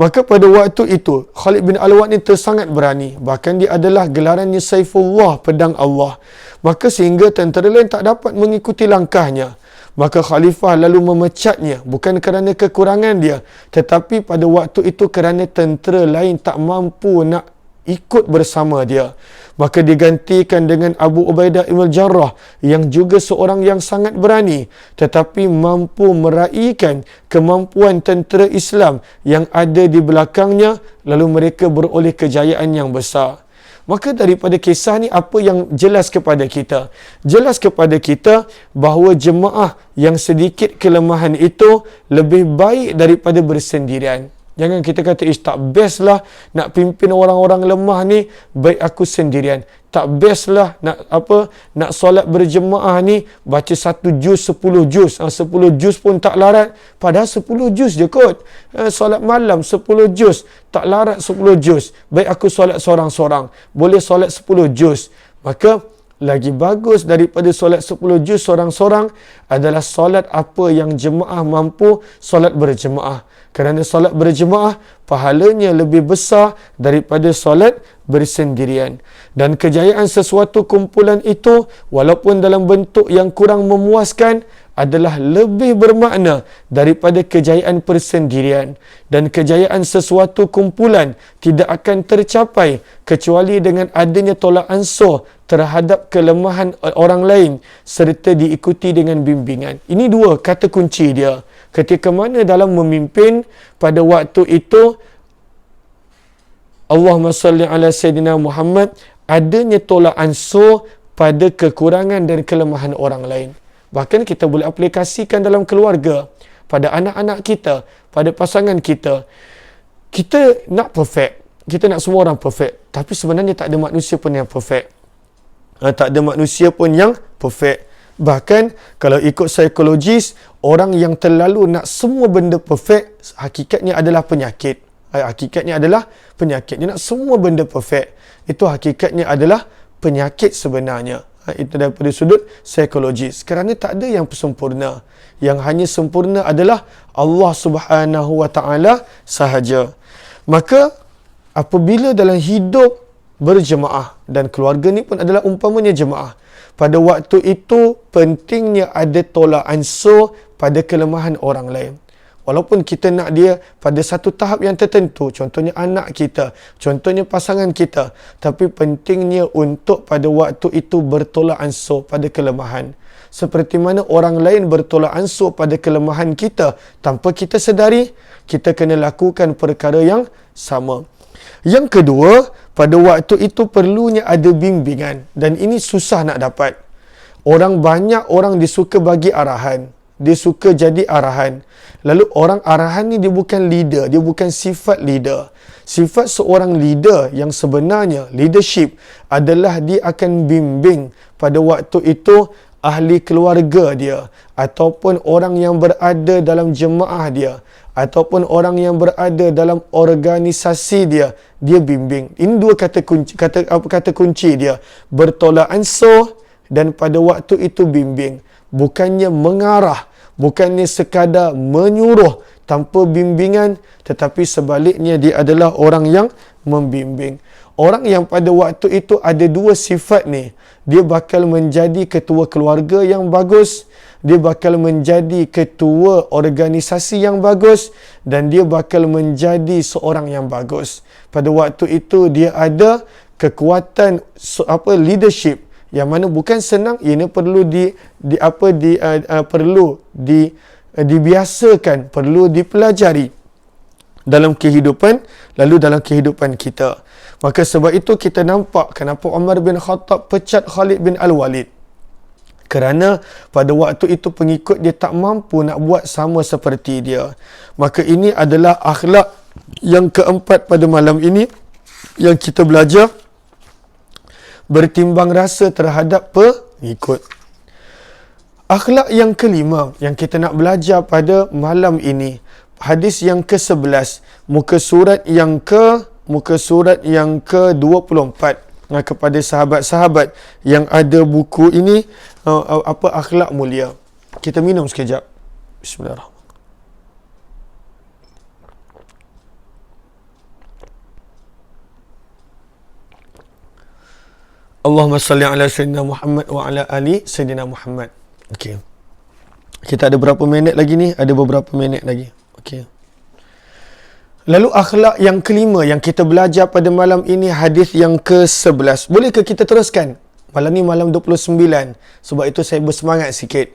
Maka pada waktu itu, Khalid bin Al-Walid ni tersangat berani. Bahkan dia adalah gelarannya Saifullah, pedang Allah. Maka sehingga tentera lain tak dapat mengikuti langkahnya. Maka khalifah lalu memecatnya, bukan kerana kekurangan dia, tetapi pada waktu itu kerana tentera lain tak mampu nak ikut bersama dia. Maka digantikan dengan Abu Ubaidah Ibn Jarrah yang juga seorang yang sangat berani, tetapi mampu meraihkan kemampuan tentera Islam yang ada di belakangnya, lalu mereka beroleh kejayaan yang besar. Maka daripada kisah ni apa yang jelas kepada kita? Jelas kepada kita bahawa jemaah yang sedikit kelemahan itu lebih baik daripada bersendirian. Jangan kita kata, tak best lah nak pimpin orang-orang lemah ni, baik aku sendirian. Tak best lah nak solat berjemaah ni, baca 1 juz, 10 juz. 10 juz pun tak larat. Padahal 10 juz je kot. Solat malam 10 juz. Tak larat 10 juz. Baik aku solat sorang-sorang. Boleh solat 10 juz. Maka lagi bagus daripada solat 10 juz sorang-sorang adalah solat apa yang jemaah mampu, solat berjemaah. Kerana solat berjemaah pahalanya lebih besar daripada solat bersendirian. Dan kejayaan sesuatu kumpulan itu, walaupun dalam bentuk yang kurang memuaskan, adalah lebih bermakna daripada kejayaan persendirian. Dan kejayaan sesuatu kumpulan tidak akan tercapai kecuali dengan adanya tolak ansur terhadap kelemahan orang lain serta diikuti dengan bimbingan. Ini dua kata kunci dia. Ketika mana dalam memimpin pada waktu itu, Allahumma salli ala Sayyidina Muhammad, adanya tolak ansur pada kekurangan dan kelemahan orang lain. Bahkan kita boleh aplikasikan dalam keluarga, pada anak-anak kita, pada pasangan kita. Kita nak perfect. Kita nak semua orang perfect. Tapi sebenarnya tak ada manusia pun yang perfect. Tak ada manusia pun yang perfect. Bahkan kalau ikut psikologis, orang yang terlalu nak semua benda perfect, hakikatnya adalah penyakit. Hakikatnya adalah penyakit. Dia nak semua benda perfect. Itu hakikatnya adalah penyakit sebenarnya. Itu daripada sudut psikologis. Kerana tak ada yang sempurna. Yang hanya sempurna adalah Allah Subhanahu Wa Taala sahaja. Maka apabila dalam hidup berjemaah, dan keluarga ni pun adalah umpamanya jemaah, pada waktu itu pentingnya ada tolak ansur pada kelemahan orang lain. Walaupun kita nak dia pada satu tahap yang tertentu, contohnya anak kita, contohnya pasangan kita, tapi pentingnya untuk pada waktu itu bertolak ansur pada kelemahan. Seperti mana orang lain bertolak ansur pada kelemahan kita tanpa kita sedari, kita kena lakukan perkara yang sama. Yang kedua, pada waktu itu perlunya ada bimbingan, dan ini susah nak dapat. Banyak orang disuka bagi arahan. Dia suka jadi arahan. Lalu orang arahan ni dia bukan leader, dia bukan sifat leader. Sifat seorang leader yang sebenarnya, leadership, adalah dia akan bimbing pada waktu itu ahli keluarga dia, ataupun orang yang berada dalam jemaah dia, ataupun orang yang berada dalam organisasi dia, dia bimbing. Ini dua kata kunci dia. Bertolak ansur dan pada waktu itu bimbing. Bukannya mengarah, bukannya sekadar menyuruh tanpa bimbingan, tetapi sebaliknya dia adalah orang yang membimbing. Orang yang pada waktu itu ada dua sifat ni, dia bakal menjadi ketua keluarga yang bagus, dia bakal menjadi ketua organisasi yang bagus, dan dia bakal menjadi seorang yang bagus. Pada waktu itu dia ada kekuatan leadership yang mana bukan senang, ia perlu dibiasakan, perlu dipelajari dalam kehidupan, lalu dalam kehidupan kita. Maka sebab itu kita nampak kenapa Umar bin Khattab pecat Khalid bin Al-Walid. Kerana pada waktu itu pengikut dia tak mampu nak buat sama seperti dia. Maka ini adalah akhlak yang keempat pada malam ini yang kita belajar. Bertimbang rasa terhadap pengikut. Akhlak yang kelima yang kita nak belajar pada malam ini, hadis yang ke-11, muka surat yang ke-24, kepada sahabat-sahabat yang ada buku ini, akhlak mulia. Kita minum sekejap. Bismillahirrahmanirrahim. Allahumma salli ala Sayyidina Muhammad wa ala ali Sayyidina Muhammad. Okey. Kita ada berapa minit lagi ni? Ada beberapa minit lagi. Okey. Lalu akhlak yang kelima yang kita belajar pada malam ini, hadis yang ke-11. Bolehkah kita teruskan? Malam ni malam 29. Sebab itu saya bersemangat sikit.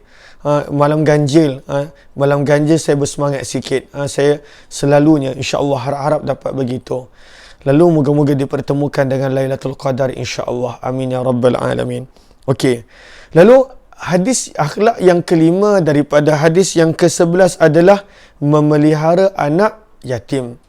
Malam ganjil. Malam ganjil saya bersemangat sikit. Saya selalunya insya-Allah harap-harap dapat begitu. Lalu moga-moga dipertemukan dengan Lailatul Qadar insya-Allah. Amin ya rabbal alamin. Okey. Lalu hadis akhlak yang kelima daripada hadis yang ke-11 adalah memelihara anak yatim.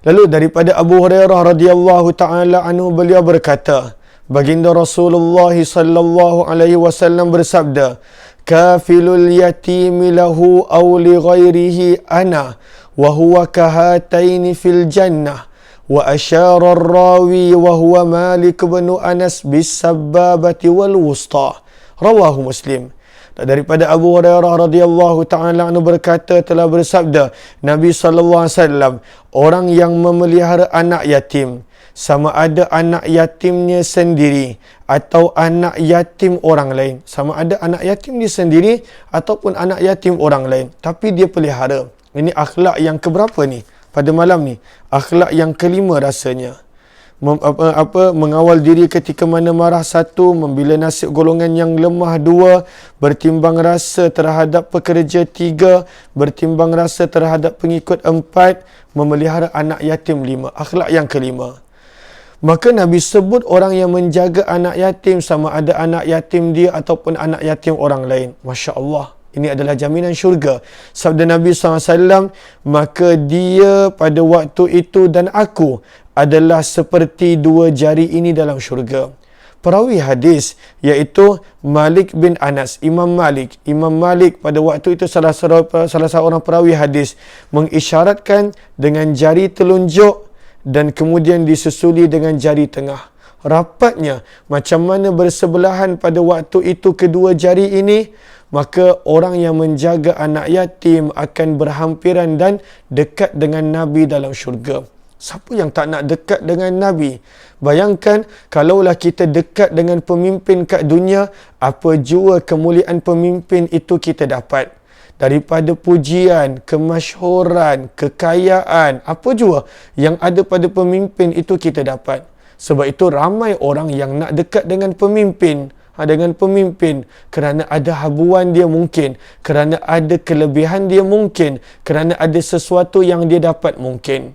Lalu daripada Abu Hurairah radhiyallahu taala anhu, beliau berkata, baginda Rasulullah sallallahu alaihi wasallam bersabda, kafilul yatimi lahu aw li ghairihi ana wa huwa kahataini fil jannah. Wa asyara ar-rawi wa huwa Malik bin Anas bis sababati wal wusta. Rawahu Muslim. Daripada Abu Hurairah radhiyallahu taala anhu berkata, telah bersabda Nabi sallallahu alaihi wasallam, orang yang memelihara anak yatim, sama ada anak yatimnya sendiri atau anak yatim orang lain, sama ada anak yatim dia sendiri ataupun anak yatim orang lain, tapi dia pelihara. Ini akhlak yang keberapa ni pada malam ni? Akhlak yang kelima rasanya. Mengawal diri ketika mana marah satu, membela nasib golongan yang lemah dua, bertimbang rasa terhadap pekerja tiga, bertimbang rasa terhadap pengikut empat, memelihara anak yatim lima. Akhlak yang kelima. Maka Nabi sebut orang yang menjaga anak yatim, sama ada anak yatim dia ataupun anak yatim orang lain. Masya Allah. Ini adalah jaminan syurga. Sabda Nabi SAW, maka dia pada waktu itu dan aku adalah seperti dua jari ini dalam syurga. Perawi hadis iaitu Malik bin Anas, Imam Malik. Imam Malik pada waktu itu salah seorang perawi hadis mengisyaratkan dengan jari telunjuk dan kemudian disusuli dengan jari tengah. Rapatnya macam mana bersebelahan pada waktu itu kedua jari ini, maka orang yang menjaga anak yatim akan berhampiran dan dekat dengan Nabi dalam syurga. Siapa yang tak nak dekat dengan Nabi? Bayangkan kalaulah kita dekat dengan pemimpin kat dunia, apa jua kemuliaan pemimpin itu kita dapat. Daripada pujian, kemasyhuran, kekayaan, apa jua yang ada pada pemimpin itu kita dapat. Sebab itu ramai orang yang nak dekat dengan pemimpin. Kerana ada habuan dia mungkin, kerana ada kelebihan dia mungkin, kerana ada sesuatu yang dia dapat mungkin.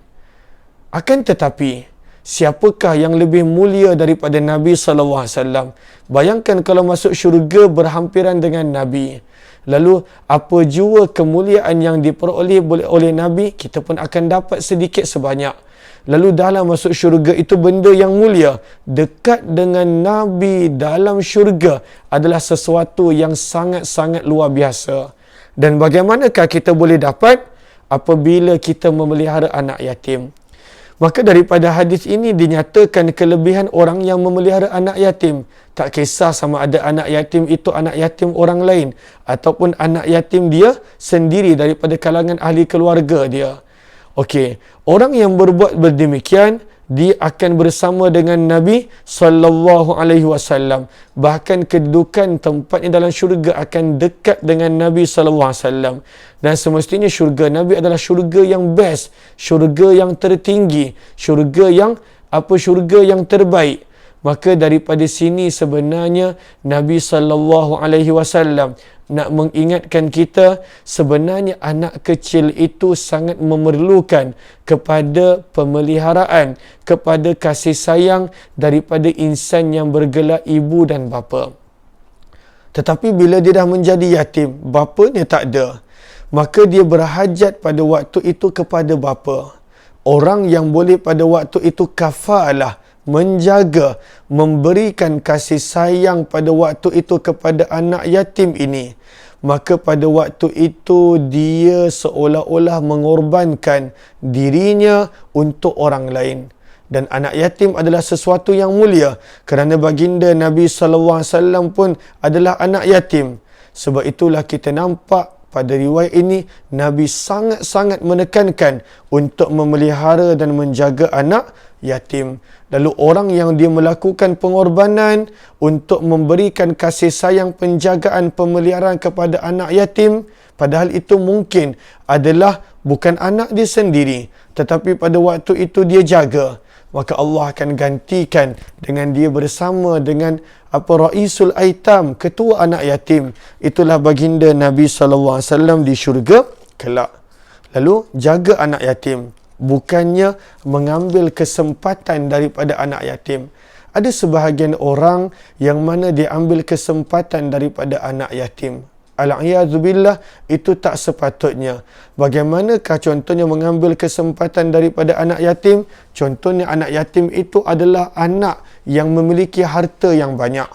Akan tetapi, siapakah yang lebih mulia daripada Nabi sallallahu alaihi wasallam? Bayangkan kalau masuk syurga berhampiran dengan Nabi. Lalu apa jua kemuliaan yang diperoleh oleh Nabi, kita pun akan dapat sedikit sebanyak. Lalu dalam masuk syurga itu benda yang mulia. Dekat dengan Nabi dalam syurga adalah sesuatu yang sangat-sangat luar biasa. Dan bagaimanakah kita boleh dapat? Apabila kita memelihara anak yatim. Maka daripada hadis ini dinyatakan kelebihan orang yang memelihara anak yatim. Tak kisah sama ada anak yatim itu anak yatim orang lain ataupun anak yatim dia sendiri daripada kalangan ahli keluarga dia. Okey, orang yang berbuat berdemikian, dia akan bersama dengan Nabi sallallahu alaihi wasallam. Bahkan kedudukan tempatnya dalam syurga akan dekat dengan Nabi sallallahu alaihi wasallam. Dan semestinya syurga Nabi adalah syurga yang best, syurga yang tertinggi, syurga yang terbaik. Maka daripada sini sebenarnya Nabi sallallahu alaihi wasallam nak mengingatkan kita, sebenarnya anak kecil itu sangat memerlukan kepada pemeliharaan, kepada kasih sayang daripada insan yang bergelar ibu dan bapa. Tetapi bila dia dah menjadi yatim, bapanya tak ada, maka dia berhajat pada waktu itu kepada bapa. Orang yang boleh pada waktu itu kafalah, menjaga, memberikan kasih sayang pada waktu itu kepada anak yatim ini, maka pada waktu itu dia seolah-olah mengorbankan dirinya untuk orang lain. Dan anak yatim adalah sesuatu yang mulia kerana baginda Nabi sallallahu alaihi wasallam pun adalah anak yatim. Sebab itulah kita nampak pada riwayat ini Nabi sangat-sangat menekankan untuk memelihara dan menjaga anak yatim. Lalu orang yang dia melakukan pengorbanan untuk memberikan kasih sayang, penjagaan, pemeliharaan kepada anak yatim, padahal itu mungkin adalah bukan anak dia sendiri, tetapi pada waktu itu dia jaga, maka Allah akan gantikan dengan dia bersama dengan Raisul Aitam, ketua anak yatim. Itulah baginda Nabi SAW di syurga kelak. Lalu jaga anak yatim, bukannya mengambil kesempatan daripada anak yatim. Ada sebahagian orang yang mana dia ambil kesempatan daripada anak yatim. Al-a'yadzubillah, itu tak sepatutnya. Bagaimanakah contohnya mengambil kesempatan daripada anak yatim? Contohnya anak yatim itu adalah anak yang memiliki harta yang banyak.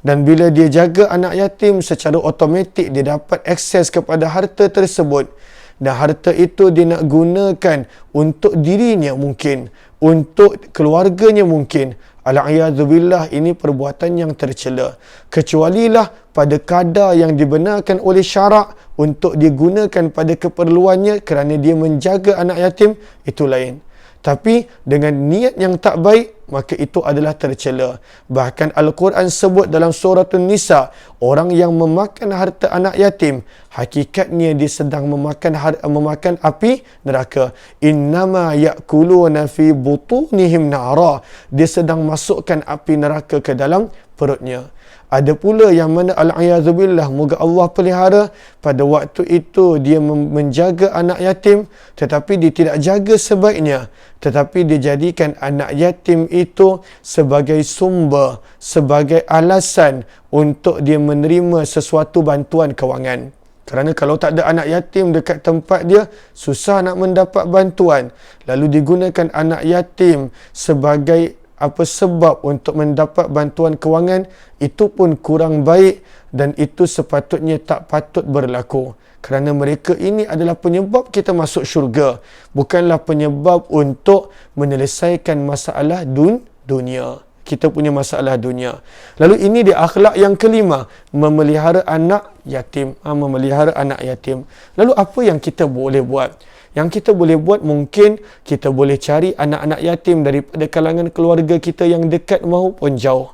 Dan bila dia jaga anak yatim, secara automatik dia dapat akses kepada harta tersebut. Dan harta itu dia nak gunakan untuk dirinya mungkin, untuk keluarganya mungkin. Al-a'yadzubillah, ini perbuatan yang tercela. Kecualilah pada kadar yang dibenarkan oleh syarak untuk digunakan pada keperluannya kerana dia menjaga anak yatim, itu lain. Tapi dengan niat yang tak baik, maka itu adalah tercela. Bahkan Al-Quran sebut dalam surah An-Nisa, orang yang memakan harta anak yatim, hakikatnya dia sedang memakan api neraka. Innama ya'kuluna fi butunihim nara. Dia sedang masukkan api neraka ke dalam perutnya. Ada pula yang mana al-a'yadzubillah, moga Allah pelihara, pada waktu itu dia menjaga anak yatim, tetapi dia tidak jaga sebaiknya, tetapi dia jadikan anak yatim itu sebagai sumber, sebagai alasan untuk dia menerima sesuatu bantuan kewangan. Kerana kalau tak ada anak yatim dekat tempat dia, susah nak mendapat bantuan. Lalu digunakan anak yatim sebagai sebab untuk mendapat bantuan kewangan, itu pun kurang baik dan itu sepatutnya tak patut berlaku. Kerana mereka ini adalah penyebab kita masuk syurga, bukanlah penyebab untuk menyelesaikan masalah dunia. Kita punya masalah dunia. Lalu ini dia akhlak yang kelima, memelihara anak yatim. Memelihara anak yatim. Lalu apa yang kita boleh buat? Yang kita boleh buat, mungkin kita boleh cari anak-anak yatim daripada kalangan keluarga kita yang dekat maupun jauh.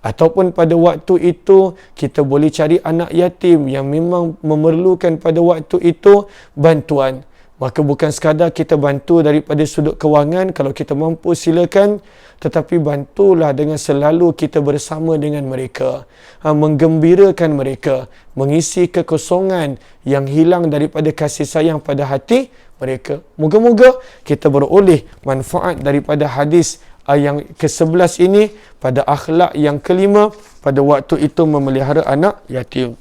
Ataupun pada waktu itu, kita boleh cari anak yatim yang memang memerlukan pada waktu itu bantuan. Maka bukan sekadar kita bantu daripada sudut kewangan, kalau kita mampu silakan, tetapi bantulah dengan selalu kita bersama dengan mereka, menggembirakan mereka, mengisi kekosongan yang hilang daripada kasih sayang pada hati mereka. Moga-moga kita beroleh manfaat daripada hadis yang ke-11 ini pada akhlak yang kelima, pada waktu itu memelihara anak yatim.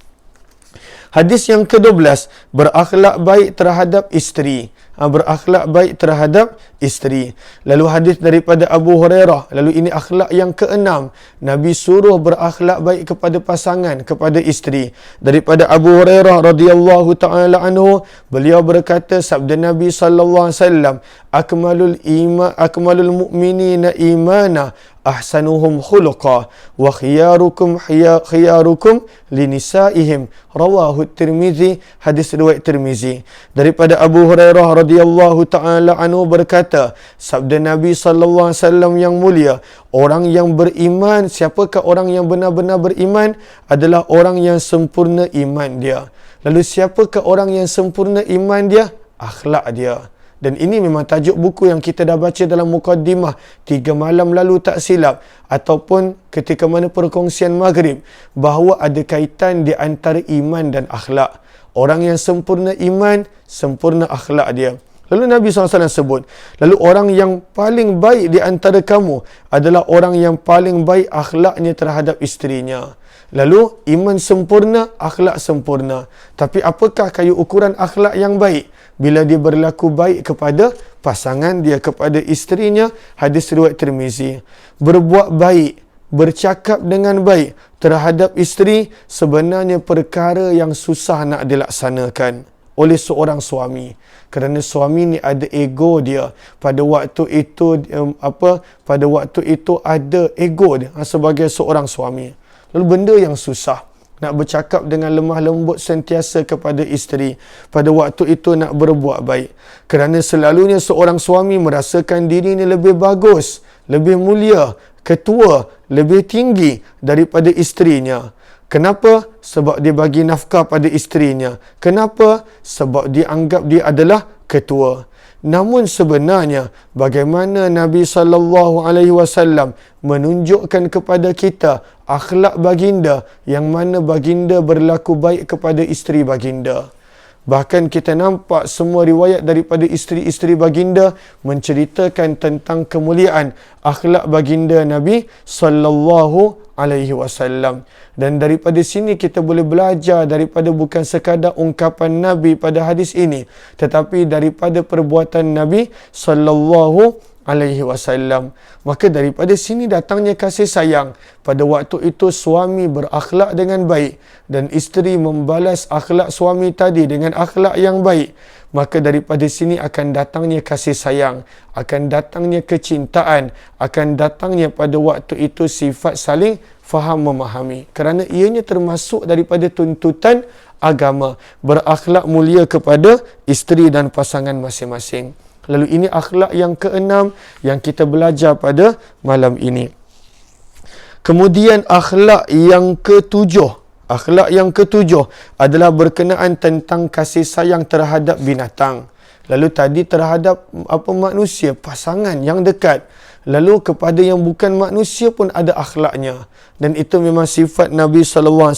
Hadis yang ke-12, berakhlak baik terhadap isteri. Berakhlak baik terhadap isteri. Lalu hadis daripada Abu Hurairah. Lalu ini akhlak yang ke-6. Nabi suruh berakhlak baik kepada pasangan, kepada isteri. Daripada Abu Hurairah radhiyallahu taala anhu, beliau berkata, sabda Nabi sallallahu alaihi wasallam, akmalul mu'minina imana ahsanuhum khuluqa wa khiyarukum linisaihim, rawahu Tirmizi. Hadis riwayat Tirmizi. Daripada Abu Hurairah radhiyallahu taala anhu berkata, sabda Nabi sallallahu alaihi wasallam yang mulia, orang yang beriman, siapakah orang yang benar-benar beriman? Adalah orang yang sempurna iman dia. Lalu siapakah orang yang sempurna iman dia? Akhlak dia. Dan ini memang tajuk buku yang kita dah baca dalam mukaddimah 3 malam lalu tak silap, ataupun ketika mana perkongsian maghrib, bahawa ada kaitan di antara iman dan akhlak. Orang yang sempurna iman, sempurna akhlak dia. Lalu Nabi SAW sebut, lalu orang yang paling baik di antara kamu adalah orang yang paling baik akhlaknya terhadap isterinya. Lalu iman sempurna, akhlak sempurna. Tapi apakah kayu ukuran akhlak yang baik? Bila dia berlaku baik kepada pasangan dia, kepada isterinya. Hadis riwayat Tirmizi. Berbuat baik, bercakap dengan baik terhadap isteri sebenarnya perkara yang susah nak dilaksanakan oleh seorang suami. Kerana suami ni ada ego dia. Pada waktu itu ada ego dia sebagai seorang suami. Lalu benda yang susah. nak bercakap dengan lemah lembut sentiasa kepada isteri. Pada waktu itu nak berbuat baik. Kerana selalunya seorang suami merasakan dirinya lebih bagus, lebih mulia, ketua, lebih tinggi daripada isterinya. Kenapa? Sebab dia bagi nafkah pada isterinya. Kenapa? Sebab dia anggap dia adalah ketua. Namun sebenarnya bagaimana Nabi SAW menunjukkan kepada kita akhlak baginda yang mana baginda berlaku baik kepada isteri baginda. Bahkan kita nampak semua riwayat daripada isteri-isteri baginda menceritakan tentang kemuliaan akhlak baginda Nabi SAW. Dan daripada sini kita boleh belajar daripada bukan sekadar ungkapan Nabi pada hadis ini, tetapi daripada perbuatan Nabi SAW. Maka daripada sini datangnya kasih sayang. Pada waktu itu suami berakhlak dengan baik dan isteri membalas akhlak suami tadi dengan akhlak yang baik. Maka daripada sini akan datangnya kasih sayang, akan datangnya kecintaan, akan datangnya pada waktu itu sifat saling faham memahami. Kerana ianya termasuk daripada tuntutan agama, berakhlak mulia kepada isteri dan pasangan masing-masing. Lalu ini akhlak yang keenam yang kita belajar pada malam ini. Kemudian akhlak yang ketujuh. Akhlak yang ketujuh adalah berkenaan tentang kasih sayang terhadap binatang. Lalu tadi terhadap manusia, pasangan yang dekat. Lalu kepada yang bukan manusia pun ada akhlaknya. Dan itu memang sifat Nabi SAW.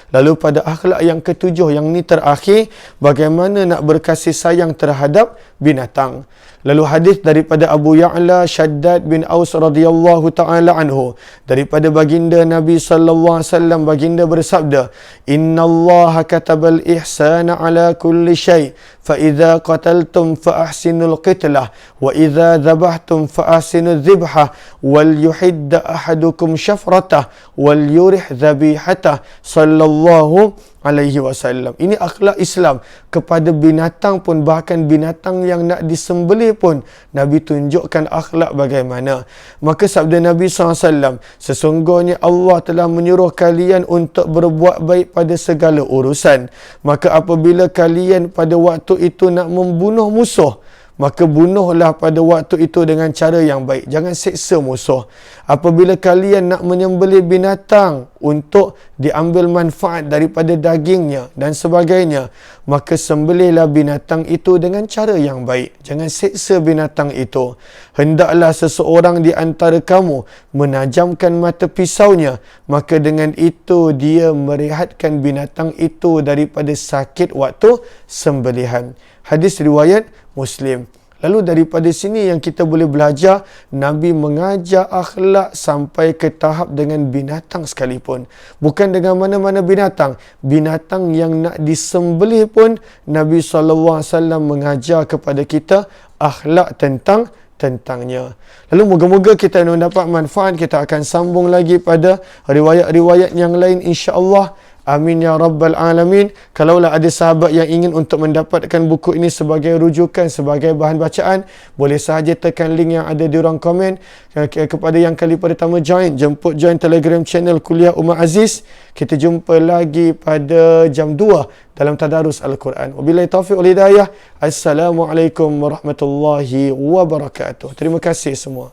Lalu pada akhlak yang ketujuh, yang ni terakhir, bagaimana nak berkasih sayang terhadap binatang. Lalu hadis daripada Abu Ya'la Shaddad bin Aus radhiyallahu ta'ala anhu. Daripada baginda Nabi SAW, baginda bersabda, Inna Allah katabal ihsana ala kulli syai' fa idza qataltum fa ahsinul qitlah wa idza dhabhtum fa ahsinul dhibhah wal yuhidda ahadukum syafratah wal yurih dhabihatahu sallallahu alaihi wasallam. Ini akhlak Islam kepada binatang pun, bahkan binatang yang nak disembelih pun Nabi tunjukkan akhlak bagaimana. Maka sabda Nabi SAW, sesungguhnya Allah telah menyuruh kalian untuk berbuat baik pada segala urusan. Maka apabila kalian pada waktu itu nak membunuh musuh, maka bunuhlah pada waktu itu dengan cara yang baik. Jangan seksa musuh. Apabila kalian nak menyembelih binatang untuk diambil manfaat daripada dagingnya dan sebagainya, maka sembelihlah binatang itu dengan cara yang baik. Jangan seksa binatang itu. Hendaklah seseorang di antara kamu menajamkan mata pisaunya, maka dengan itu dia merehatkan binatang itu daripada sakit waktu sembelihan. Hadis riwayat Muslim. Lalu daripada sini yang kita boleh belajar, Nabi mengajar akhlak sampai ke tahap dengan binatang sekalipun. Bukan dengan mana-mana binatang. Binatang yang nak disembelih pun Nabi SAW mengajar kepada kita akhlak tentangnya. Lalu moga-moga kita mendapat manfaat. Kita akan sambung lagi pada riwayat-riwayat yang lain insya-Allah. Amin ya Rabbal Alamin. Kalaulah ada sahabat yang ingin untuk mendapatkan buku ini sebagai rujukan, sebagai bahan bacaan, boleh sahaja tekan link yang ada di ruang komen. Kepada yang kali pertama jemput join Telegram channel Kuliah Umar Aziz. Kita jumpa lagi pada jam 2 dalam Tadarus Al-Quran. Wabillahi taufiq wal hidayah. Assalamualaikum warahmatullahi wabarakatuh. Terima kasih semua.